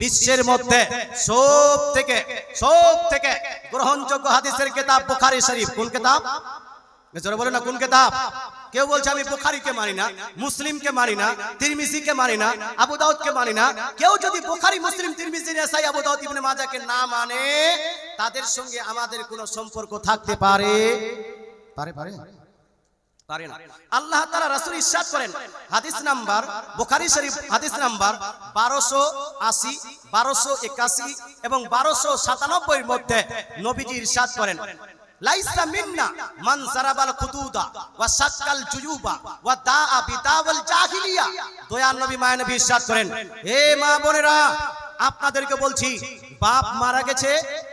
বিশ্বের মধ্যে সব থেকে গ্রহণযোগ্য হাদিসের কিতাব বুখারী শরীফ। কোন কিতাব? জোরে বলেন না, কোন কিতাব? কেউ বলছে আমি বুখারীকে মানি না, মুসলিমকে মানি না, তিরমিজিকে মানি না, আবু দাউদকে মানি না। কেউ যদি বুখারী, মুসলিম, তিরমিজি, নাসাই, আবু দাউদ, ইবনে মাজাহকে না মানে তাদের সঙ্গে আমাদের কোনো সম্পর্ক থাকতে পারে না। আল্লাহ তাআলা রাসূল ইরশাদ করেন, হাদিস নাম্বার বুখারী শরীফ হাদিস নাম্বার 1280, 1281 এবং 1297 এর মধ্যে নবীজি ইরশাদ করেন, লাইসা মিন্না মান জারাবাল খুদুদা ওয়া সাক্কাল জুয়ুবা ওয়া দাআ বিদাওয়াল জাহিলিয়া। দয়ার নবী মায়া নবী ইরশাদ করেন, হে মা বোনেরা, আপনাদেরকে বলছি, বাপ মারা গেছে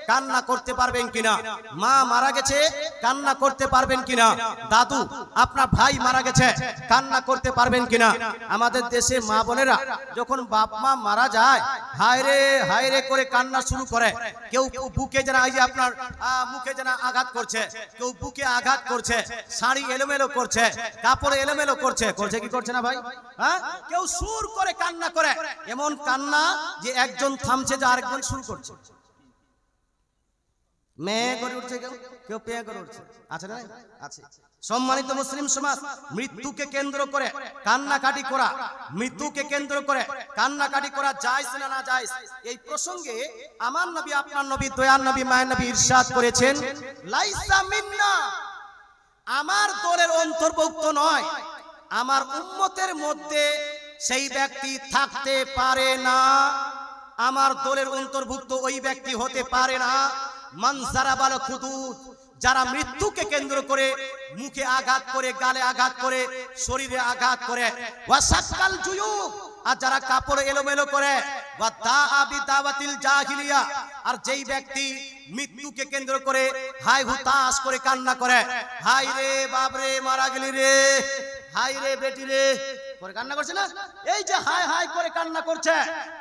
কান্না করতে পারবেন কিনা? মা মারা গেছে কান্না করতে পারবেন কিনা? দাদু, আপনার ভাই মারা গেছে কান্না করতে পারবেন কিনা? আমাদের দেশে মা বোনেরা যখন বাপ মা মারা যায় হায় রে করে কান্না শুরু করে। কেউ বুকে যেন, এই যে আপনার মুখে যেন আঘাত করছে, কেউ বুকে আঘাত করছে, শাড়ি এলোমেলো করছে, কাপড় এলোমেলো করছে কি করছে না ভাই? হ্যাঁ, কেউ সুর করে কান্না করে, এমন কান্না যে একজন থামছে যে আরেকজন শুরু করছে। মেয়ে করে উঠছে, কেউ পেয়ে করে উঠছে, আছে না? আছে। সম্মানিত মুসলিম সমাজ, মৃত্যুকে কেন্দ্র করে কান্নাকাটি করা, মৃত্যুকে কেন্দ্র করে কান্নাকাটি করা জায়েজ না না জায়েজ, এই প্রসঙ্গে আমার নবী, আপনার নবী, দয়ার নবী, মায়ের নবী ইরশাদ করেছেন, লাইসা মিন্না, আমার দলের অন্তর্ভুক্ত নয়, আমার উম্মতের মধ্যে সেই ব্যক্তি থাকতে পারে না, আমার দলের অন্তর্ভুক্ত ওই ব্যক্তি হতে পারে না। মান জারাবাল খুদুদ, যারা মৃত্যুকে কেন্দ্র করে মুখে আঘাত করে, গালে আঘাত করে, শরীরে আঘাত করে, ওয়া সাক্কাল জুয়ুব, আর যারা কাপড় এলোমেলো করে, ওয়া দাআ বিদাওয়াতিল জাহিলিয়া, আর যেই ব্যক্তি মৃত্যুকে কেন্দ্র করে হাই হুতাশ করে কান্না করে, হাই রে বাপ রে মারা গেলি রে, হাই রে বেটি রে করে কান্না করছে না, এই যে হাই হাই করে কান্না করছে,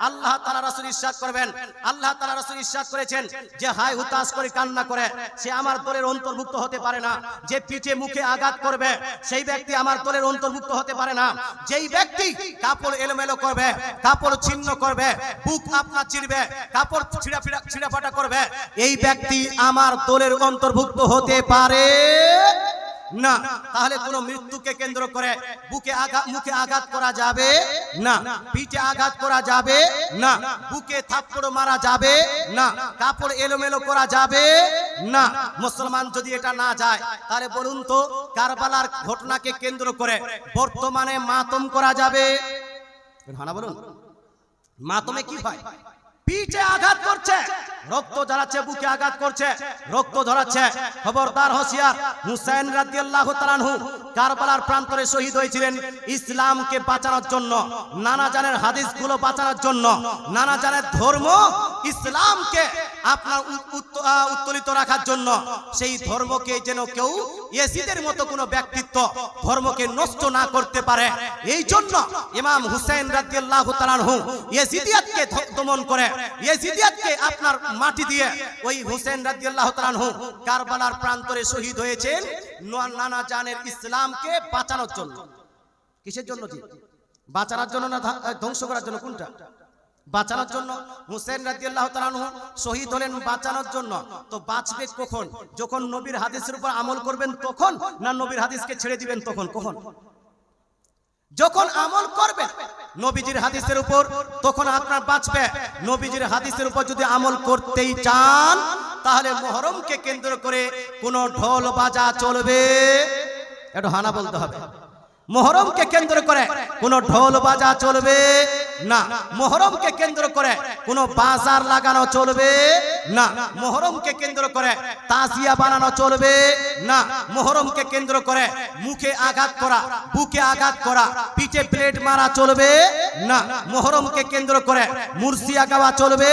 আল্লাহ তাআলা রাসূল ইরশাদ করবেন, আল্লাহ তাআলা রাসূল ইরশাদ করেছেন যে হাই হুতাশ করে কান্না করে সে আমার দলের অন্তর্ভুক্ত হতে পারে না। যে পিঠে মুখে আঘাত করবে সেই ব্যক্তি আমার দলের অন্তর্ভুক্ত হতে পারে না। যেই ব্যক্তি কাপড় এলোমেলো করবে, কাপড় ছিন্ন করবে, বুক আপনার চিরবে, কাপড় ছিঁড়া ফাটা করবে, এই ব্যক্তি আমার দলের অন্তর্ভুক্ত হতে পারে না। তাহলে কোন মৃত্যুকে কেন্দ্র করে বুকে মুখে আঘাত করা যাবে না, পিঠে আঘাত করা যাবে না, বুকে থাপ্পড় মারা যাবে না, কাপড় এলোমেলো করা যাবে না। মুসলমান যদি এটা না যায়, তাহলে বলুন তো কারবালার ঘটনাকে কেন্দ্র করে বর্তমানে মাতম করা যাবে? হ্যাঁ না বলুন, মাতমে কি হয়? পিঠে আঘাত করছে, রক্ত ঝরাচ্ছে, বুকে আঘাত করছে, রক্ত ঝরাচ্ছে, খবরদার হুঁশিয়ার। হুসাইন রাদিয়াল্লাহু তাআলা আনহু কারবালার প্রান্তরে শহীদ হয়েছিলেন ইসলামকে বাঁচানোর জন্য, নানা জানের হাদিসগুলো বাঁচানোর জন্য, নানা জানের ধর্ম ইসলামকে আপনার উত্তোলিত রাখার জন্য। সেই ধর্মকে যেন কেউ ইয়াজিদের মতো কোনো ব্যক্তিত্ব ধর্মকে নষ্ট না করতে পারে, এই জন্য ইমাম হুসাইন রাদিয়াল্লাহু তাআলা আনহু ইয়াজিদিয়াতকে দমন করে, ইয়াজিদিয়াতকে আপনার মাটি দিয়ে ওই হুসাইন রাদিয়াল্লাহু তাআলা আনহু কারবালার প্রান্তরে শহীদ হয়েছেন নানা জানের ইসলামকে বাঁচানোর জন্য। কিসের জন্য? বাঁচানোর জন্য না ধ্বংস করার জন্য? কোনটা? বাঁচানোর জন্য। হুসাইন রাদিয়াল্লাহু তাআলা আনহু শহীদ হলেন বাঁচানোর জন্য। তো বাঁচবে কখন? যখন নবীর হাদিসের উপর আমল করবেন তখন, না নবীর হাদিসকে ছেড়ে দিবেন তখন? কখন? যখন আমল করবেন নবীজির হাদিসের উপর, তখন আপনার বাঁচবে। নবীজির হাদিসের উপর যদি আমল করতেই চান, তাহলে মুহররমকে কেন্দ্র করে কোনো ঢোল বাজা চলবে? একটু হানা বলতে হবে। মুহররমকে কেন্দ্র করে কোনো ঢোল বাজা চলবে না। মুহররমকে কেন্দ্র করে কোনো বাজার লাগানো চলবে না। মুহররমকে কেন্দ্র করে তাজিয়া বানানো চলবে না। মুহররমকে কেন্দ্র করে মুখে আঘাত করা, বুকে আঘাত করা, পিঠে প্লেট মারা চলবে না। মুহররমকে কেন্দ্র করে মুরসিয়া গাওয়া চলবে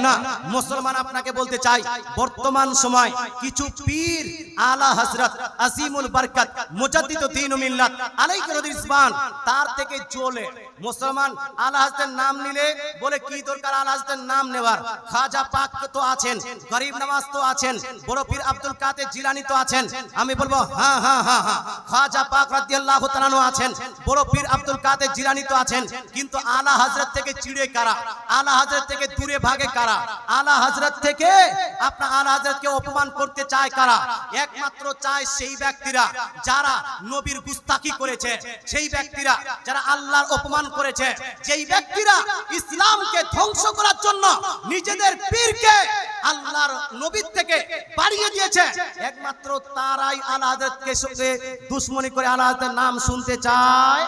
না। মুসলমান, আপনাকে বলতে চাই, বর্তমান সময় কিছু পীর, আলা হযরত আজিমুল বরকত মুজাদ্দিদ দ্বীন ও মিল্লাত আলাইহি রিজওয়ান, তার থেকে জ্বলে মুসলমান আলা হযরতের নাম নিলে বলে কি দরকার আলা হযরতের নাম নেওয়ার? খাজা পাক তো আছেন, গরিব নওয়াজ তো আছেন, বড় পীর আব্দুল কাদের জিলানী তো আছেন। আমি বলবো হ্যাঁ হ্যাঁ হ্যাঁ হ্যাঁ, খাজা পাক রাদিয়াল্লাহু তাআলা আনহু আছেন, বড় পীর আব্দুল কাদের জিলানী তো আছেন, কিন্তু আলা হযরত থেকে চিড়ে কারা? আলা হযরত থেকে দূরে ভাগে কারা? আলা হযরত থেকে আপনার আলা হযরতকে অপমান করতে চায় কারা? একমাত্র চায় সেই ব্যক্তিরা যারা নবীর গুস্তাখি করেছে, সেই ব্যক্তিরা যারা আল্লাহর অপমান করেছে, যেই ব্যক্তিরা ইসলামকে ধ্বংস করার জন্য নিজেদের পীরকে আল্লাহর নবীর থেকে বাড়িয়ে দিয়েছে, একমাত্র তারাই আলা হযরতকে সঙ্গে দুশমনি করে আলা হযরতের নাম শুনতে চায়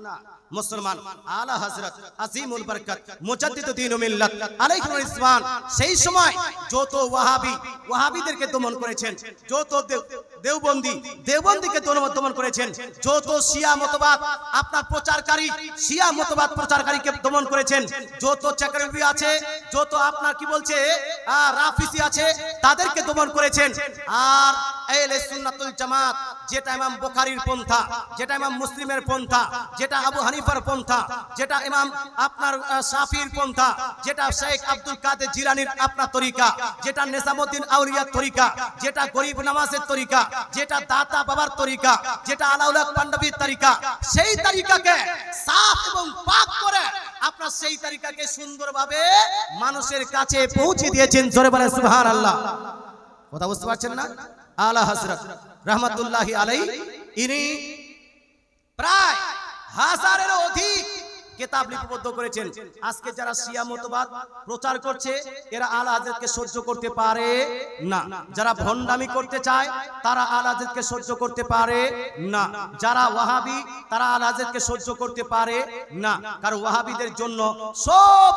না। মুসলমান আলা হযরত আজিমুল বরকত মুজাদ্দিদ দ্বীন ও মিল্লাত আলাইহির রিজওয়ান সেই সময় যত ওয়াহাবিদেরকে দমন করেছেন, যত দেওবন্দীকে দমন করেছেন, যত শিয়া মতবাদ আপনার প্রচারকারী শিয়া মতবাদ প্রচারকারীকে দমন করেছেন, যত চাকরবি আছে, যত আপনার কি বলছে রাফিসি আছে, তাদেরকে দমন করেছেন। আর আহলে সুন্নাতুল জামাত যেটা ইমাম বুখারীর পন্থা, যেটা ইমাম মুসলিমের পন্থা, যেটা আবু হানিফার পন্থা, যেটা ইমাম আপনার শাফির পন্থা, যেটা শেখ আব্দুল কাদের জিলানীর আপনার তরিকা, যেটা নিজামউদ্দিন আউলিয়ার তরিকা, যেটা গরিব নওয়াজের তরিকা, যেটা দাতা বাবার তরিকা, যেটা আলাউল হক পান্ডবীর তরিকা, সেই তরিকাকে সাফ এবং পাক করে আপনার সেই তরিকাকে সুন্দরভাবে মানুষের কাছে পৌঁছে দিয়েছেন। জোরে বলেন সুবহানাল্লাহ। কথা বুঝতে পারছেন না? আলা হযরত রাহমাতুল্লাহি আলাইহি ইনি প্রায় হাজারেরও অধিক কিতাব লিপিবদ্ধ করেছেন। আজকে যারা শিয়া মতবাদ প্রচার করছে এরা আলা হযরতকে সহ্য করতে পারে না। যারা ভণ্ডামি করতে চায় তারা আলা হযরতকে সহ্য করতে পারে না। যারা ওয়াহাবি তারা আলা হযরতকে সহ্য করতে পারে না, কারণ ওয়াহাবিদের জন্য সব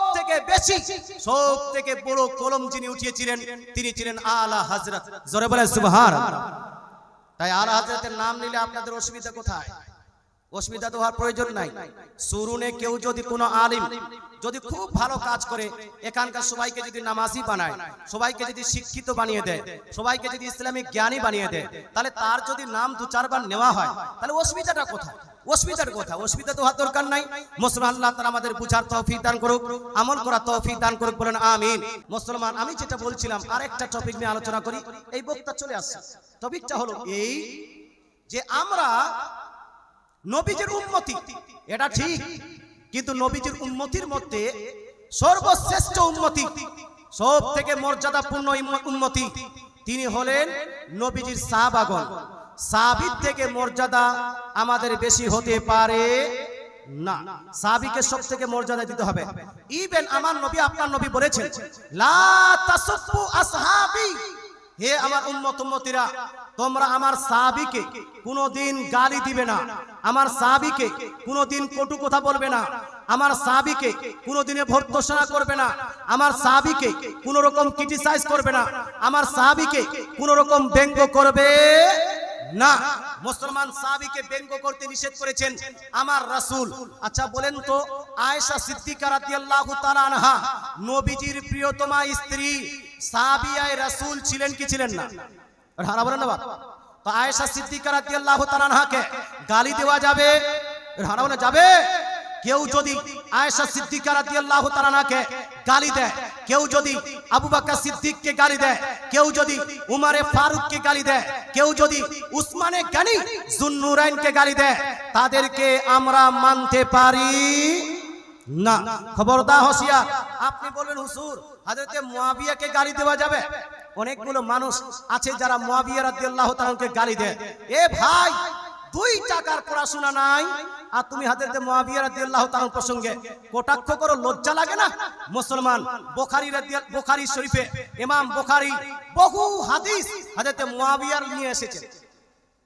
থেকে বড় কলম যিনি উঠিয়েছিলেন তিনি ছিলেন আলা হযরত। জোরে বলেন সুবহানাল্লাহ। তাই আলা হযরতের নাম নিলে আপনাদের অসুবিধা কোথায়? অসুবিধা তো হওয়ার প্রয়োজন নাই। সুরুনে কেউ যদি কোনো আলিম যদি খুব ভালো কাজ করে, এখানকার সবাইকে যদি নামাজি বানায়, সবাইকে যদি শিক্ষিত বানিয়ে দেয়, সবাইকে যদি ইসলামিক জ্ঞানী বানিয়ে দেয়, তাহলে তার যদি নাম 2-4 বার নেওয়া হয় তাহলে অসুবিধাটা কোথায়? অসুবিধার কথা, অসুবিধা তো হওয়ার দরকার নাই। মুসলমান আল্লাহ তাআলা আমাদের বুঝার তৌফিক দান করুক, আমল করার তৌফিক দান করুক, বলেন আমিন। মুসলমান আমি যেটা বলছিলাম আরেকটা টপিক নিয়ে আলোচনা করি, এই বক্তা চলে আসছে। টপিকটা হলো এই যে আমরা নবীজির উম্মতি, এটা ঠিক, কিন্তু নবীজির উম্মতির মধ্যে সর্বশ্রেষ্ঠ উম্মতি, সব থেকে মর্যাদাপূর্ণ উম্মতি তিনি হলেন নবীজির সাহাবাগণ। সাহাবীর থেকে মর্যাদা আমাদের বেশি হতে পারে না। সাহাবীকে সব থেকে মর্যাদা দিতে হবে। ইভেন আমার নবী আপনার নবী বলেছেন লা তাসুব্বু আসহাবি, হে আমার উম্মতীরা তোমরা আমার সাহাবীকে কোনোদিন গালি দিবে না, আমার সাহাবীকে কোনোদিন কটু কথা বলবে না, আমার সাহাবীকে কোনোদিনে ভর্ৎসনা করবে না, আমার সাহাবীকে কোনো রকম ক্রিটিসাইজ করবে না, আমার সাহাবীকে কোনো রকম ব্যঙ্গ করবে না। মুসলমান সাহাবীকে ব্যঙ্গ করতে নিষেধ করেছেন আমার রাসূল। আচ্ছা বলেন তো, আয়েশা সিদ্দিকা রাদিয়াল্লাহু তাআলা আনহা নবীজির প্রিয়তমা স্ত্রী, সাহাবিয়ায়ে রাসূল ছিলেন কি ছিলেন না? হারা বলেন না বাপ। তো আয়েশা সিদ্দিকা রাদিয়াল্লাহু তাআলা আনহাকে গালি দেওয়া যাবে? হারা বলেন যাবে? কেউ যদি আয়েশা সিদ্দিকা রাদিয়াল্লাহু তাআলা আনহাকে গালি দেয়, কেউ যদি আবু বকর সিদ্দিককে গালি দেয়, কেউ যদি উমরে ফারুককে গালি দেয়, কেউ যদি উসমানে গনি যুন্নুরাইনকে গালি দেয়, তাদেরকে আমরা মানতে পারি না। খবরদার হুঁশিয়ার। আপনি বলবেন হুজুর হযরতে মুয়াবিয়াকে গালি দেওয়া যাবে? অনেকগুলো মানুষ আছে যারা মুয়াবিয়া রাদিয়াল্লাহু তাআলাকে গালি দেয়। এ ভাই, 2 টাকার পড়াশোনা নাই আর তুমি হযরতে মুয়াবিয়া রাদিয়াল্লাহু তাআলা প্রসঙ্গে কটাক্ষ করো, লজ্জা লাগে না? মুসলমান বুখারী শরীফে ইমাম বুখারী বহু হাদিস হযরতে মুয়াবিয়ার নিয়ে এসেছেন।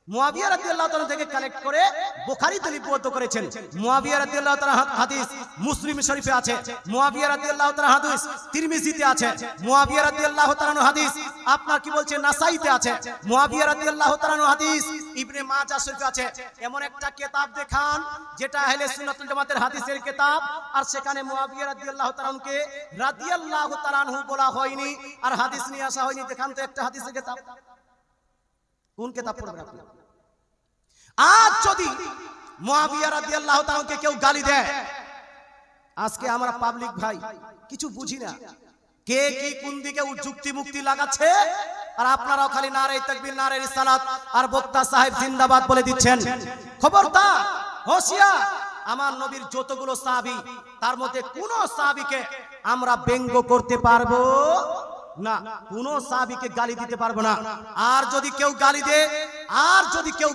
মুয়াবিয়া রাদিয়াল্লাহু তাআলা থেকে কালেক্ট করে বুখারীতে লিপিবদ্ধ করেছেন। মুয়াবিয়া রাদিয়াল্লাহু তাআলা হাদিস মুসলিম শরীফে আছে, মুয়াবিয়া রাদিয়াল্লাহু তাআলা হাদিস তিরমিজিতে আছে, মুয়াবিয়া রাদিয়াল্লাহু তাআলা হাদিস আপনার কি বলছে নাসাইতে আছে, মুয়াবিয়া রাদিয়াল্লাহু তাআলা হাদিস ইবনে মাজাহ শরীফে আছে। এমন একটা কিতাব দেখান যেটা আহলে সুন্নাতুল জামাতের হাদিসের কিতাব, আর সেখানে মুয়াবিয়া রাদিয়াল্লাহু তাআলাকে রাদিয়াল্লাহু তাআলা আনহু বলা হয়নি আর হাদিস নিয়ে আসা হয়নি। দেখান তো একটা হাদিসের কিতাব, কোন কিতাব পড়বেন আপনি? আজ যদি মুআবিয়া রাদিয়াল্লাহু তাআলাকে কেউ গালি দেয়, আজকে আমরা পাবলিক ভাই কিছু বুঝি না, কে কি কোন দিকে যুক্তি মুক্তি লাগাচ্ছে, আর আপনারাও খালি নারে তাকবীর নারে রিসালাত আর বক্তা সাহেব জিন্দাবাদ বলে দিচ্ছেন। খবরদার, হোশিয়ার, আমার নবীর যতগুলো সাহাবী তার মধ্যে কোন সাহাবীকে আমরা ব্যঙ্গ করতে পারবো না, কোন সাহাবীকে গালি দিতে পারবো না। আর যদি কেউ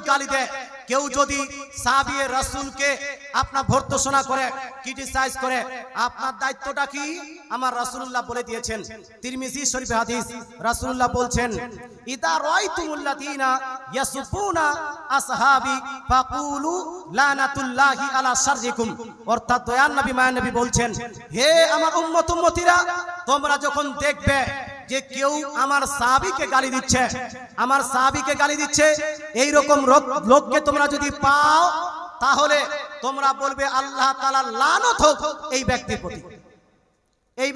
গালি দেয়, কেউ যদি সাহাবী রাসূলকে আপনার ভর্ৎসনা করে, ক্রিটিসাইজ করে, আপনার দায়িত্বটা কি? আমার রাসূলুল্লাহ বলে দিয়েছেন, তিরমিজি শরীফে হাদিস, রাসূলুল্লাহ বলছেন, ইদা রাআইতুমুল্লাযীনা ইয়াসুবুনা আসহাবি ফাকুলু লানাতুল্লাহি আলা শাররিকুম। অর্থাৎ দয়ার নবী মায়ার নবী বলছেন, হে আমার উম্মতীরা, তোমরা যখন দেখবে যে কেউ আমার সাহাবীকে গালি দিচ্ছে, এই রকম লোককে তোমরা যদি পাও, তাহলে তোমরা বলবে আল্লাহ তাআলার লানত হোক এই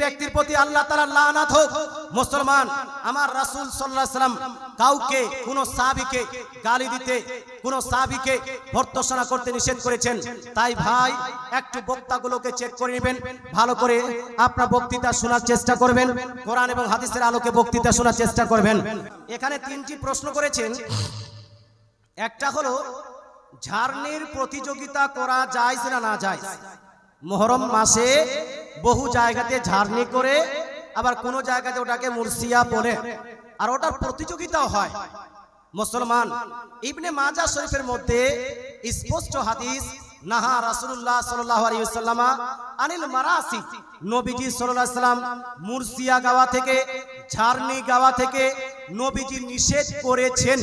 ব্যক্তির প্রতি, আল্লাহ তাআলার লানত হোক। মুসলমান, আমার রাসূল সাল্লাল্লাহু আলাইহি ওয়াসাল্লাম কাউকে কোন সাহাবীকে গালি দিতে, কোন সাহাবীকে ভর্ৎসনা করতে নিষেধ করেছেন। তাই ভাই একটু বক্তাগুলোকে চেক করে নেবেন, ভালো করে আপনার বক্তৃতা শোনার চেষ্টা করবেন, কোরআন এবং হাদিসের আলোকে বক্তৃতা শোনার চেষ্টা করবেন। এখানে তিনটি প্রশ্ন করেছেন। একটা হলো, ঝাড়নির প্রতিযোগিতা করা জায়েজ না না জায়েজ? মুহররম মাসে বহু জায়গাতে ঝাড়নি করে, আবার কোন জায়গাতে ওটাকে মুরসিয়া বলে, আর ওটার প্রতিযোগিতাও হয়। মুসলমান, ইবনে মাজাহ শরীফের মধ্যে স্পষ্ট হাদিস, নাহা রাসূলুল্লাহ সাল্লাল্লাহু আলাইহি ওয়াসাল্লাম আনিল মারাসি, নবীজি সাল্লাল্লাহু আলাইহি ওয়াসাল্লাম মুরসিয়া গাওয়া থেকে, ঝাড়নি গাওয়া থেকে নবীজি নিষেধ করেছেন।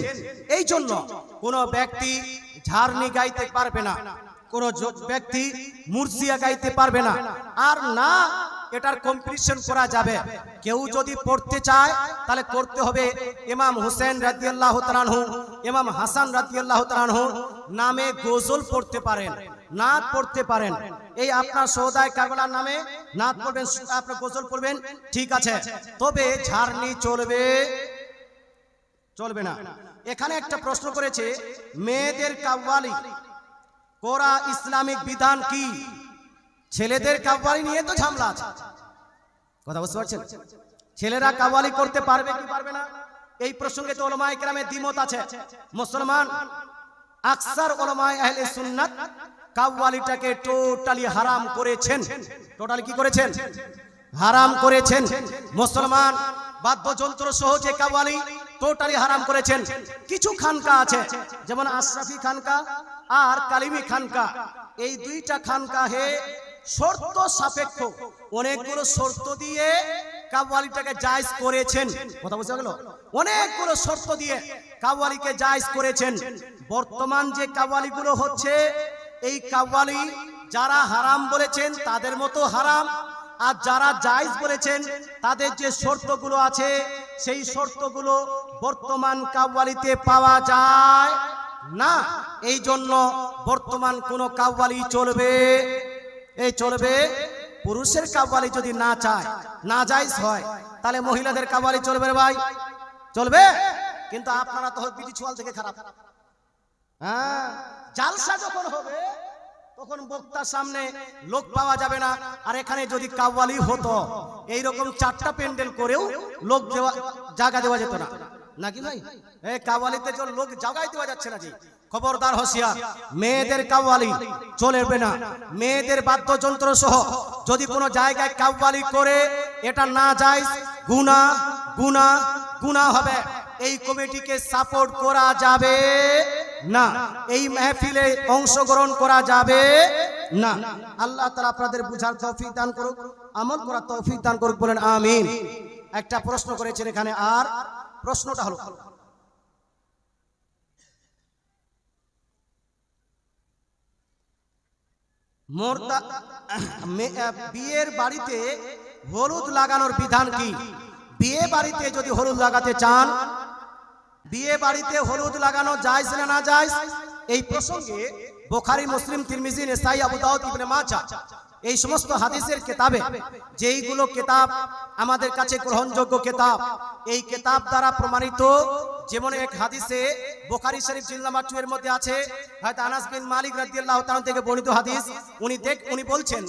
এই জন্য কোন ব্যক্তি ঝাড়নি গাইতে পারবে না, কোন ব্যক্তি মুরসিয়া গাইতে পারবে না, আর না এটার কম্পিটিশন করা যাবে। কেউ যদি পড়তে চায় তাহলে করতে হবে ইমাম হুসেন রাদিয়াল্লাহু তাআলা আনহু, ইমাম হাসান রাদিয়াল্লাহু তাআলা আনহু নামে গজল পড়তে পারেন, নাত পড়তে পারেন। এই আপনার সৌদায় কারবালার নামে নাত পড়বেন, আপনি গজল পড়বেন, ঠিক আছে, তবে ঝাড়নি চলবে না। এখানে একটা প্রশ্ন করেছে, মেয়েদের কাওয়ালি করা ইসলামিক বিধান কি? ছেলেদের কাওয়ালি নিয়ে তো ঝামেলা আছে, কথা বুঝতে পারছেন? ছেলেরা কাওয়ালি করতে পারবে কি পারবে না, এই প্রসঙ্গে তো উলামায়ে কেরামের দ্বিমত আছে। মুসলমান, আকসার উলামায়ে আহলে সুন্নাত কাওয়ালিটাকে টোটালি হারাম করেছেন। টোটালি কি করেছেন? হারাম করেছেন। মুসলমান, বাদ্যযন্ত্র সহ যে কাওয়ালি টোটালি হারাম করেছেন। কিছু খানকা আছে, যেমন আশরাফি খানকা আর কালিমি খানকা, এই দুইটা খানকাহে শর্ত সাপেক্ষ অনেকগুলো শর্ত দিয়ে কাওয়ালিটাকে জায়েজ করেছেন। কথা বুঝা গেল? অনেকগুলো শর্ত দিয়ে কাওয়ালিকে জায়েজ করেছেন। বর্তমান যে কাওয়ালিগুলো হচ্ছে, এই কাওয়ালি যারা হারাম বলেছেন তাদের মতো হারাম, আর যারা জায়েজ বলেছেন তাদের যে শর্তগুলো আছে, সেই শর্তগুলো বর্তমান কাওয়ালিতে পাওয়া যায় না। এই জন্য বর্তমান কোন কাওয়ালি চলবে পুরুষের কাওয়ালি যদি না চায়, না জায়েজ হয়, তাহলে মহিলাদের কাওয়ালি চলবে রে ভাই, চলবে। কিন্তু আপনারা তো বিটি ছুয়াল থেকে খারাপ। হ্যাঁ, জালসা যখন হবে তখন বক্তার সামনে লোক পাওয়া যাবে না। আর এখানে যদি কাওয়ালি হতো, এইরকম 4টা প্যান্ডেল করেও লোক জায়গা দেওয়া যেত না, নাকি ভাই? এই কাওয়ালিতে যে লোক জায়গায় দেওয়া যাচ্ছে না জি। খবরদার, হোশিয়ার, মেয়েদের কাওয়ালি চলবে না। মেয়েদের বাদ্যযন্ত্র সহ যদি কোনো জায়গায় কাওয়ালি করে, এটা না জায়েজ, গুনাহ হবে। এই কমিটিকে সাপোর্ট করা যাবে না, এই মাহফিলে অংশগ্রহণ করা যাবে না। আল্লাহ তাআলা আপনাদের বুঝার তৌফিক দান করুক, আমল করার তৌফিক দান করুক, বলেন আমিন। একটা প্রশ্ন করেছেন এখানে, আর প্রশ্নটা হলো, বিয়ের বাড়িতে হলুদ লাগানোর বিধান কি? বিয়ে বাড়িতে যদি হলুদ লাগাতে চান, বিয়ে বাড়িতে হলুদ লাগানো জায়েজ না না জায়েজ? এই প্রসঙ্গে বুখারী, মুসলিম, তিরমিজি, নাসাই, আবু দাউদ, ইবনে মাজাহ এই সমস্ত হাদিসের কিতাবে যেইগুলো কিতাব আমাদের কাছে গ্রহণযোগ্য কিতাব, এই কিতাব দ্বারা প্রমাণিত। যেমন এক হাদিসে বুখারী শরীফ জিলদ নাম্বার 2 এর মধ্যে আছে, হযরত আনাস বিন মালিক রাদিয়াল্লাহু তাআলা থেকে বর্ণিত হাদিস। উনি বলছেন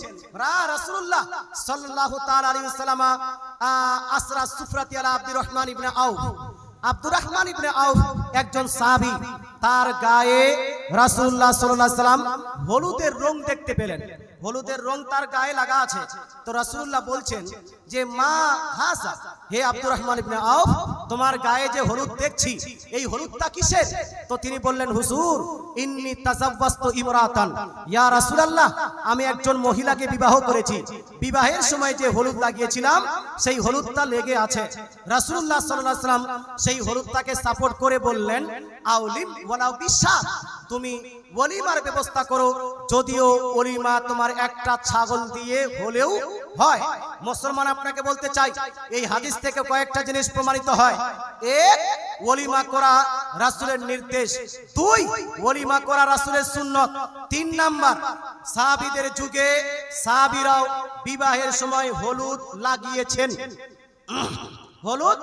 রাসূলুল্লাহ সাল্লাল্লাহু তাআলা আলাইহি ওয়াসাল্লাম আসরা সুফরাতি আলা আব্দুর রহমান ইবনে আউফ। আব্দুর রহমান ইবনে আউফ একজন সাহাবী, তার গায়ে রাসূলুল্লাহ সাল্লাল্লাহু আলাইহি ওয়াসাল্লাম হলুদের রং দেখতে পেলেন। হলুদের রং তার গায়ে লাগা আছে। তো রাসূলুল্লাহ বলছেন যে মা হাসা, হে আব্দুর রহমান ইবনে আউফ, তোমার গায়ে যে হলুদ দেখছি এই হলুদটা কিসের? তো তিনি বললেন, হুজুর ইন্নী তাযাওয়াজতু ইমরাতান, ইয়া রাসূলুল্লাহ আমি একজন মহিলাকে বিবাহ করেছি, বিবাহের সময় যে হলুদ লাগিয়েছিলাম সেই হলুদটা লেগে আছে। রাসূলুল্লাহ সাল্লাল্লাহু আলাইহি ওয়াসাল্লাম সেই হলুদটাকে সাপোর্ট করে বললেন, আউলিম ওয়ালাউ বিশাত, তুমি ওলিমার ব্যবস্থা করো, যদিও ওলিমা তোমার একটা ছাগল দিয়ে হলেও হয়। মুসলমান আপনাকে বলতে চাই, এই হাদিস থেকে কয়েকটা জিনিস প্রমাণিত হয়। এক, ওলিমা করা রাসূলের নির্দেশ। দুই, ওলিমা করা রাসূলের সুন্নত। তিন নাম্বার, সাহাবীদের যুগে সাহাবীরাও বিবাহের সময় হলুদ লাগিয়েছেন, হলুদ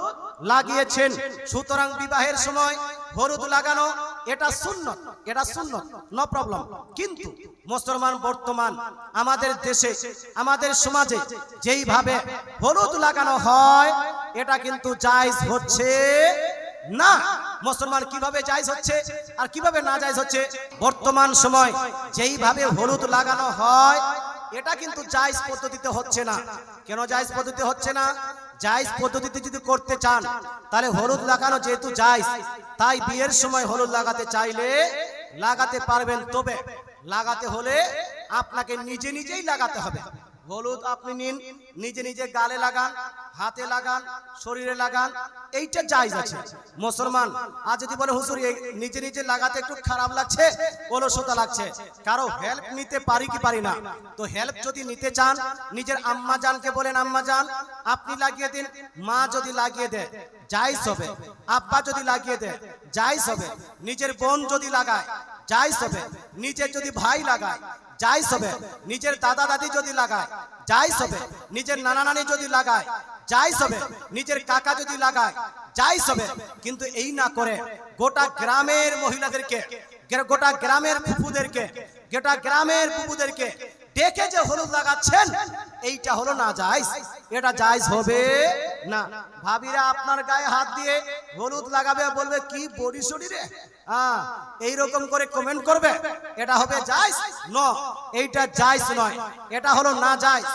লাগিয়েছেন। সুতরাং বিবাহের সময় হলুদ লাগানো এটা সুন্নত, এটা সুন্নত, নো প্রবলেম। কিন্তু মুসলমান বর্তমান আমাদের দেশে, আমাদের সমাজে যেইভাবে হলুদ লাগানো হয় এটা কিন্তু জায়েজ হচ্ছে না। মুসলমান কিভাবে জায়েজ হচ্ছে আর কিভাবে না জায়েজ হচ্ছে? বর্তমান সময় যেইভাবে হলুদ লাগানো হয় এটা কিন্তু জায়েজ পদ্ধতিতে হচ্ছে না। কেন জায়েজ পদ্ধতি হচ্ছে না? জায়েজ পদ্ধতিতে যদি করতে চান তাহলে হলুদ লাগানো যেহেতু জায়েজ, তাই বিয়ের সময় হলুদ লাগাতে চাইলে লাগাতে পারবেন, তবে লাগাতে হলে আপনাকে নিজে নিজেই লাগাতে হবে। হলুদ আপনি নিন, নিজে নিজে গালে লাগান, হাতে লাগান, শরীরে লাগান, এইটা জায়েজ আছে। মুসলমান আজ যদি বলে হুজুর নিজে নিজে লাগাতে একটু খারাপ লাগছে, অলসতা লাগছে, কারো হেল্প নিতে পারি কি পারি না? তো হেল্প যদি নিতে চান নিজের আম্মা জানকে বলেন, আম্মা জান আপনি লাগিয়ে দিন। মা যদি লাগিয়ে দেয় জায়েজ হবে, আব্বা যদি লাগিয়ে দেয় জায়েজ হবে, নিজের বোন যদি লাগায় জায়েজ হবে, নিজের যদি ভাই লাগায় জায়েজ হবে, নিজের দাদা দাদি যদি লাগায় জায়েজ হবে, নিজের নানা নানি যদি লাগায় জায়েজ হবে, নিজের কাকা যদি লাগায় জায়েজ হবে। কিন্তু এই না করে গোটা গ্রামের মহিলাদেরকে, গোটা গ্রামের ফুফুদেরকে, গোটা গ্রামের বুবুদেরকে ডেকে যে হলুদ লাগাচ্ছেন এইটা হলো না জায়েজ, এটা জায়েজ হবে না। ভাবিরা আপনার গায়ে হাত দিয়ে হলুদ লাগাবে, বলবে কি বডি শরীরে, এইরকম করে কমেন্ট করবে, এটা হবে জায়েজ? নো, এইটা জায়েজ নয়, এটা হলো না জায়েজ।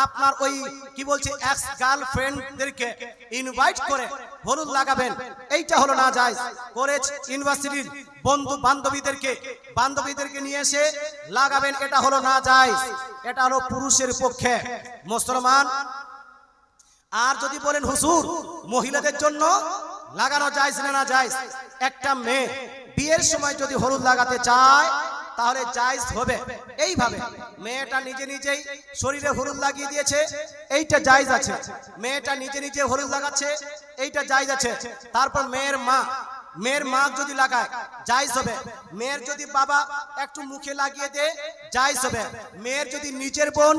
আপনার ওই কি বলছে এক্স গার্লফ্রেন্ডদেরকে ইনভাইট করে হলুদ লাগাবেন, এইটা হলো না জায়েজ। কলেজ ইউনিভার্সিটির বন্ধু বান্ধবীদেরকে নিয়ে এসে লাগাবেন, এটা হলো না জায়েজ, এটা হলো পুরুষের পক্ষে। মুসলমান আর যদি বলেন হুজুর মহিলাদের জন্য লাগানো জায়েজ না জায়েজ, একটা মেয়ে বিয়ের সময় যদি হলুদ লাগাতে চায় তাহলে জায়েজ হবে। এইভাবে মেয়েটা নিজে নিজেই শরীরে হলুদ লাগিয়ে দিয়েছে, এইটা জায়েজ আছে। মেয়েটা নিজে নিজে হলুদ লাগাচ্ছে, এইটা জায়েজ আছে। তারপর মেয়ের মা যদি লাগায় জায়েজ হবে। মেয়ের যদি বাবা একটু মুখে লাগিয়ে দেয় জায়েজ হবে। মেয়ের যদি নিজের বোন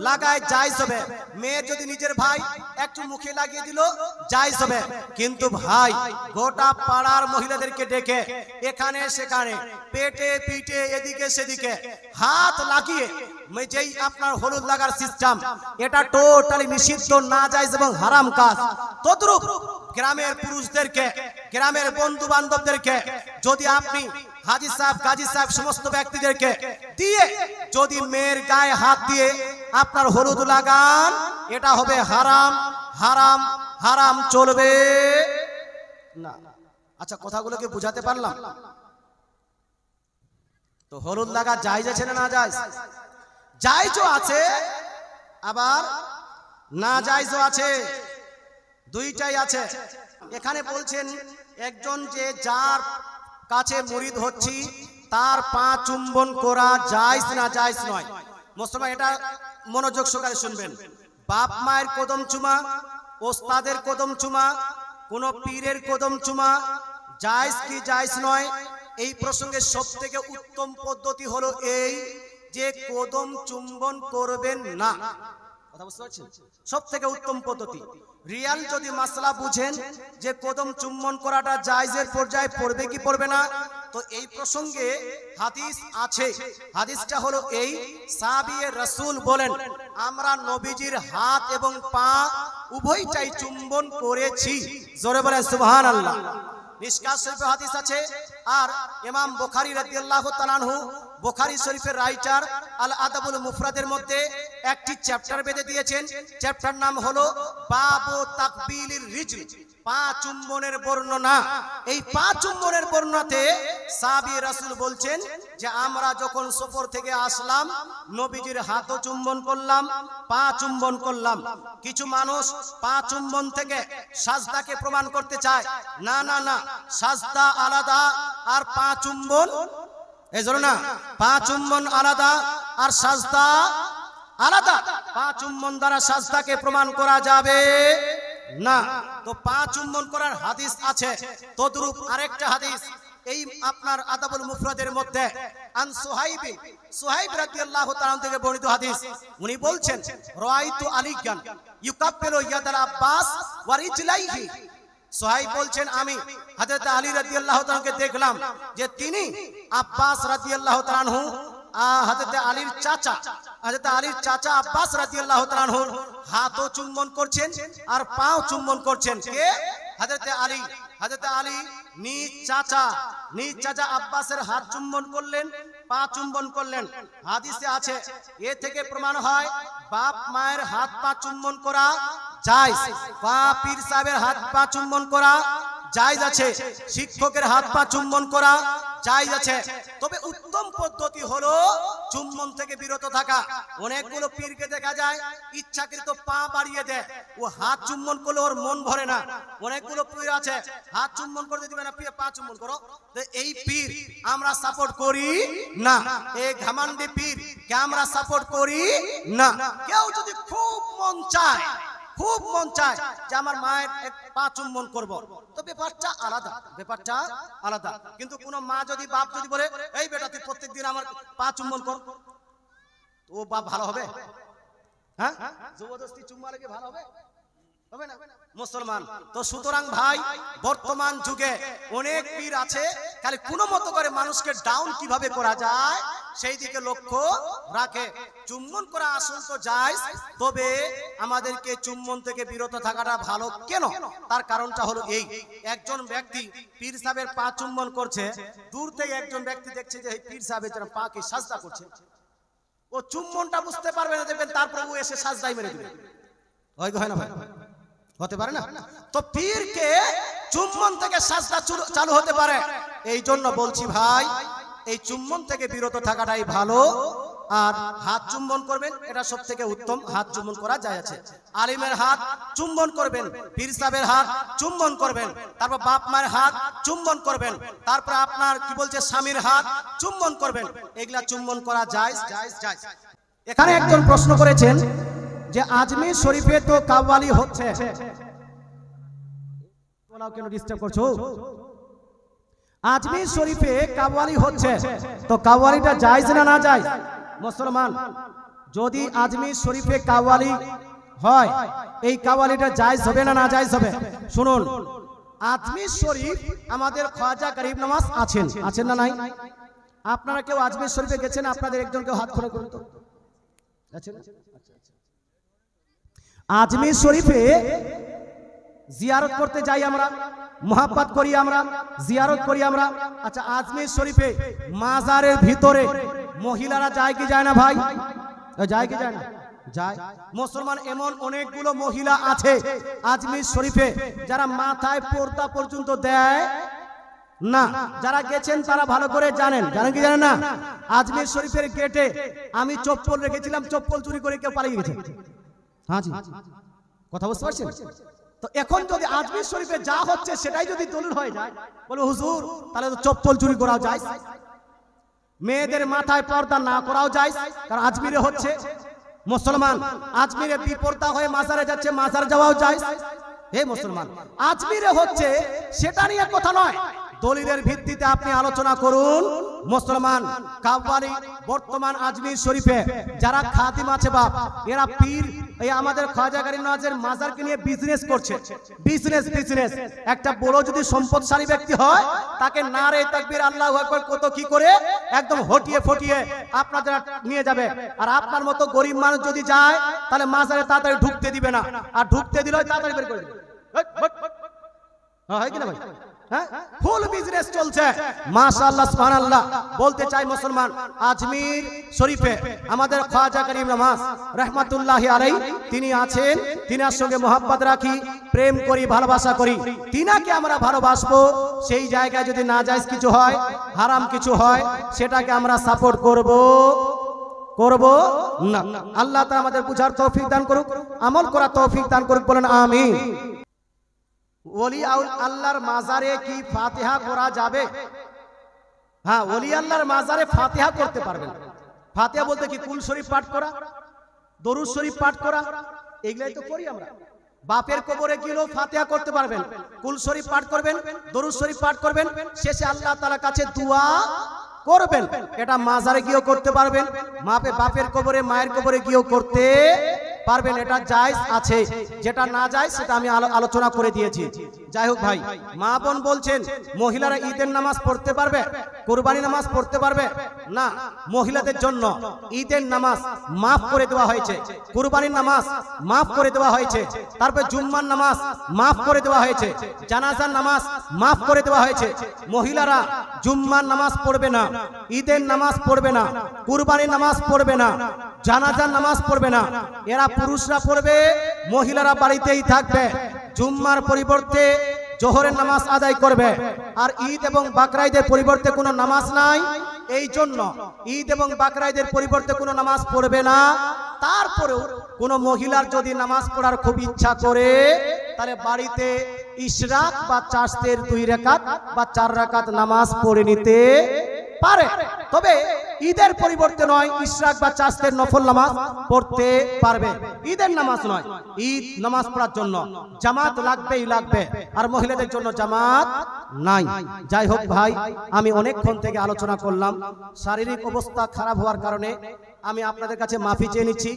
লাগায় জায়েজ হবে। মেয়ের যদি নিজের ভাই একটু মুখে লাগিয়ে দিল জায়েজ হবে। কিন্তু ভাই গোটা পাড়ার মহিলাদেরকে ডেকে এখানে সেখানে পেটে পিঠে এদিকে সেদিকে হাত লাগিয়ে যেই আপনার হলুদ লাগার সিস্টেম, এটা টোটালি নিষিদ্ধ, না জায়েজ এবং হারাম কাজ। তদ্রূপ গ্রামের পুরুষদেরকে, গ্রামের বন্ধু বান্ধবদেরকে যদি আপনি হাজী সাহেব, গাজী সাহেব সমস্ত ব্যক্তিদেরকে দিয়ে যদি মেয়ের গায়ে হাত দিয়ে আপনার হলুদ লাগান, এটা হবে হারাম, হারাম, হারাম, চলবে না। আচ্ছা, কথাগুলোকে বুঝাতে পারলাম তো? হলুদ লাগা জায়েজ আছে না জায়েজ? জায়েজও আছে আবার না জায়েজও আছে, দুইটাই আছে। এখানে বলছেন একজন যে যার কাছে মুরিদ হচ্ছি তার পা চুম্বন করা জায়েজ না জায়েজ নয়। মুসলমান এটা মনোযোগ সহকারে শুনবেন। বাপ মায়ের কদম চুমা, ওস্তাদের কদম চুমা, কোন পীরের কদম চুমা জায়েজ কি জায়েজ নয়, এই প্রসঙ্গে সবথেকে উত্তম পদ্ধতি হলো এই যে কদম চুম্বন করবেন না। কথা বুঝতে পারছেন? সব থেকে উত্তম পদ্ধতি। রিয়াল যদি মাসলা বুঝেন যে কদম চুম্বন করাটা জায়েজের পর্যায়ে পড়বে কি পড়বে না, তো এই প্রসঙ্গে হাদিস আছে। হাদিসটা হলো এই, সাহাবীয়ে রাসূল বলেন, আমরা নবীজির হাত এবং পা উভয়টাই চুম্বন করেছি। জোরে বলেন সুবহানাল্লাহ। মিশকাত শরীফে হাদিস আছে। আর ইমাম বুখারী রাদিয়াল্লাহু তাআলা আনহু, বুখারী শরীফের রাইটার আল আদাবুল মুফরাদের মধ্যে একটি চ্যাপ্টার বেঁধে দিয়েছেন। চ্যাপ্টার নাম হলো বাবু তাকবিলির রিজল, পা চুম্বনের বর্ণনা। এই পা চুম্বনের বর্ণনাতে সাহাবী রাসূল বলছেন যে আমরা যখন সফর থেকে আসলাম নবীজির হাতও চুম্বন করলাম, পা চুম্বন করলাম। কিছু মানুষ পা চুম্বন থেকে সাজদাকে প্রমাণ করতে চায়। না না না, সাজদা আলাদা আর পা চুম্বন এজন্য না, পা চুম্বন আলাদা আর সাজদা আলাদা। পা চুম্বন দ্বারা সাজদাকে প্রমাণ করা যাবে না। তো পা চুম্বন করার হাদিস আছে। তদ্রূপ আরেকটা হাদিস এই আপনার আদাবুল মুফরাদের মধ্যে আন সুহাইব রাদিয়াল্লাহু তাআলা থেকে বর্ণিত হাদিস। উনি বলছেন, রাআইতু আলিয়ান ইউকাব্বিলু ইয়াদাল আব্বাস ওয়া রিজলাইহি। সুহাইব বলছেন, আমি হযরত আলী রাদিয়াল্লাহু তাআলাকে দেখলাম যে তিনি আব্বাস রাদিয়াল্লাহু তাআলা আনহু, হযরত আলীর চাচা আব্বাস রাদিয়াল্লাহু তাআলা আনহুর হাতও চুম্বন করছেন আর পাও চুম্বন করছেন। কে? হযরত আলী। হযরত আলী নিজ চাচা আব্বাসের হাত চুম্বন করলেন, পা চুম্বন করলেন। হাদিসে আছে। এ থেকে প্রমাণ হয় বাপ মায়ের হাত পা চুম্বন করা জায়েজ, পীর সাহেবের হাত পা চুম্বন করা জায়েজ আছে, শিক্ষকের হাত পা চুম্বন করা জায়েজ আছে। তবে উত্তম পদ্ধতি হলো চুম্বন থেকে বিরত থাকা। অনেকগুলো পীরকে দেখা যায় ইচ্ছাকৃত পা বাড়িয়ে দেয়, ও হাত চুম্বন করলে ওর মন ভরে না। অনেকগুলো পীর আছে হাত চুম্বন করতে দিবে না, পা চুম্বন করো। তো এই পীর আমরা সাপোর্ট করি না। এই ঘামান্ডি পীর কে আমরা সাপোর্ট করি না। কেউ যদি খুব মন চায় যে আমার মায়ের এক পা চুম্বন করব, তো ব্যাপারটা আলাদা। কিন্তু কোন মা যদি, বাপ যদি বলে, এই বেটা তুই প্রত্যেকদিন আমার পা চুম্বন কর, তো ও বাপ ভালো হবে? হ্যাঁ, জবরদস্তি চুম্মা লেগে ভালো হবে? হবে না মুসলমান। তো সুতরাং ভাই, বর্তমান যুগে অনেক পীর আছে, খালি কোনো মতো করে মানুষকে ডাউন কিভাবে করা যায় সেই দিকে লক্ষ্য রাখে। চুম্বন করা আসল তো জায়েজ, তবে আমাদেরকে চুম্বন থেকে বিরত থাকাটা ভালো। কেন? তার কারণটা হলো এই, একজন ব্যক্তি পীর সাহেবের পা চুম্বন করছে, দূর থেকে একজন ব্যক্তি দেখছে যে এই পীর সাহেবের জন্য পা কে সাজদা করছে, ও চুম্বনটা বুঝতে পারবে না, দেখবেন তারপরে ও এসে সাজদাই মেরে দিবে। হয় না ভাই? হতে পারে না। তো পীরকে চুম্বন থেকে সাজদা চালু হতে পারে। এই জন্য বলছি ভাই, এই চুম্বন থেকে বিরত থাকাটাই ভালো। আর হাত চুম্বন করবেন, এটা সব থেকে উত্তম। হাত চুম্বন করা যায় আছে। আলিমের হাত চুম্বন করবেন, পীর সাহেবের হাত চুম্বন করবেন, তারপর বাপ মায়ের হাত চুম্বন করবেন, তারপর আপনার কি বলছে স্বামীর হাত চুম্বন করবেন। এগুলা চুম্বন করা জায়েজ। এখানে একজন প্রশ্ন করেছেন যে আজমির শরীফে তো কাওয়ালি হচ্ছে, কেন ডিস্টার্ব করছো? আজমির শরীফে কাওয়ালি হচ্ছে, তো কাওয়ালিটা জায়েজ না জায়েজ? মুসলমান, যদি আজমির শরীফে কাওয়ালি হয়, এই কাওয়ালিটা জায়েজ হবে না জায়েজ হবে? শুনুন, আজমির শরীফ আমাদের খাজা গরিব নওয়াজ আছেন না নাই? আপনারা কেউ আজমির শরীফে গেছেন? আপনাদের একজন কেউ হাত খোলা করুন তো। আজমির শরীফে জিয়ারত করতে যাই আমরা, মোহাব্বত করি আমরা, জিয়ারত করি আমরা। আচ্ছা, আজমির শরীফে মাজারের ভিতরে মহিলারা যায় কি যায় না ভাই? যায় কি যায় না? যায়। মুসলমান, এমন অনেকগুলো মহিলা আছে আজমির শরীফে যারা মাথায় পর্দা পর্যন্ত দেয় না। যারা গেছেন তারা ভালো করে জানেন কি জানেন না? আজমির শরীফের গেটে আমি চপ্পল রেখেছিলাম, চপ্পল চুরি করে কেউ পালিয়ে গেছে। হ্যাঁ জি, কথা বুঝতে পারছেন? তো এখন যদি আজমির শরীফে যা হচ্ছে সেটাই যদি দলিল হয়ে যায়, বলে হুজুর তাহলে তো চপ্পল চুরি করাও যায়, মেয়েদের মাথায় পর্দা না করাও যায়, কারণ আজমিরে হচ্ছে। মুসলমান, আজমিরে বিপর্দা হয়ে মাজারে যাচ্ছে, মাজার যাওয়াও যায়। হে মুসলমান, আজমিরে হচ্ছে সেটা নিয়ে কথা নয়, দলিলের ভিত্তিতে আপনি আলোচনা করুন। মুসলমান কাওয়ালি বর্তমান আজমির শরীফে যারা খাদিম আছে বাপ, এরা পীর এই আমাদের খাজা গরিব নওয়াজের মাজারকে নিয়ে বিজনেস করছে। বিজনেস একটা বড় যদি সম্পদশালী ব্যক্তি হয় তাকে নারে তাকবীর আল্লাহু আকবার কত কি করে একদম হটিয়ে ফটিয়ে আপনাদের নিয়ে যাবে। আর আপনার মতো গরিব মানুষ যদি যায় তাহলে মাজারে তাড়াতাড়ি ঢুকতে দিবে না, আর ঢুকতে দিলে তাড়াতাড়ি বের করে দিবে। হয় কি না ভাই? ফুল বিজনেস চলছে মাশাআল্লাহ সুবহানাল্লাহ। বলতে চাই মুসলমান আজমির শরীফে আমাদের খাজা গরিব নওয়াজ রাহমাতুল্লাহি আলাইহি তিনি আছেন। তিনার সঙ্গে মোহাব্বত রাখি, প্রেম করি, ভালোবাসা করি। তিনাকে আমরা ভালোবাসবো। সেই জায়গায় যদি নাজায়েজ কিছু হয়, হারাম কিছু হয়, সেটাকে আমরা সাপোর্ট করব না। আল্লাহ তাআলা আমাদের বুঝার তৌফিক দান করুক, আমল করার তৌফিক দান করুক, বলেন আমিন। ওলি আল্লাহর মাজারে কি ফাতিহা করা যাবে? হ্যাঁ, ওলি আল্লাহর মাজারে ফাতিহা করতে পারবেন। ফাতিহা বলতে কি কুল শরীফ পাঠ করা, দরুদ শরীফ পাঠ করা, এগুলাই তো করি আমরা। বাপের কবরে গিয়েও ফাতিহা করতে পারবেন, কুল শরীফ পাঠ করবেন, দরুদ শরীফ পাঠ করবেন, শেষে আল্লাহ তাআলার কাছে দোয়া করবেন। এটা মাজারে গিয়েও করতে পারবেন, বাপের কবরে মায়ের কবরে গিয়েও করতে পারবেন। এটা জায়েজ আছে। যেটা না জায়েজ সেটা আমি আলোচনা করে দিয়েছি। যাই হোক ভাই, মা বোন বলছেন মহিলারা ঈদের নামাজ পড়তে পারবে, কুরবানি নামাজ পড়তে পারবে না। মহিলাদের জন্য ঈদের নামাজ মাফ করে দেওয়া হয়েছে, কুরবানির নামাজ মাফ করে দেওয়া হয়েছে, তারপর জুম্মার নামাজ মাফ করে দেওয়া হয়েছে, জানাজার নামাজ মাফ করে দেওয়া হয়েছে। মহিলারা জুম্মার নামাজ পড়বে না, ঈদের নামাজ পড়বে না, কুরবানির নামাজ পড়বে না, জানাজার নামাজ পড়বে না। এরা পুরুষরা পড়বে, মহিলারা বাড়িতেই থাকবে। জুম্মার পরিবর্তে জোহরের নামাজ আদায় করবে। আর ঈদ এবং বাকরা-ঈদের পরিবর্তে কোনো নামাজ নাই, এই জন্য ঈদ এবং বাকরা-ঈদের পরিবর্তে কোনো নামাজ পড়বে না। তারপরেও কোনো মহিলার যদি নামাজ পড়ার খুব ইচ্ছা করে তাহলে বাড়িতে ইশরাক বা চাষতের 2 রাকাত বা 4 রাকাত নামাজ পড়ে নিতে পারে। তবে ঈদের পরিবর্তে নয়, ইশরাক বা চাষতের নফল নামাজ পড়তে পারবে। ঈদের নামাজ নয়, ঈদ নামাজ পড়ার জন্য জামাত লাগবেই লাগবে, আর মহিলাদের জন্য জামাত নাই। যাই হোক ভাই, আমি অনেকক্ষণ থেকে আলোচনা করলাম। শারীরিক অবস্থা খারাপ হওয়ার কারণে আমি আপনাদের কাছে মাফি চেয়ে নিচ্ছি।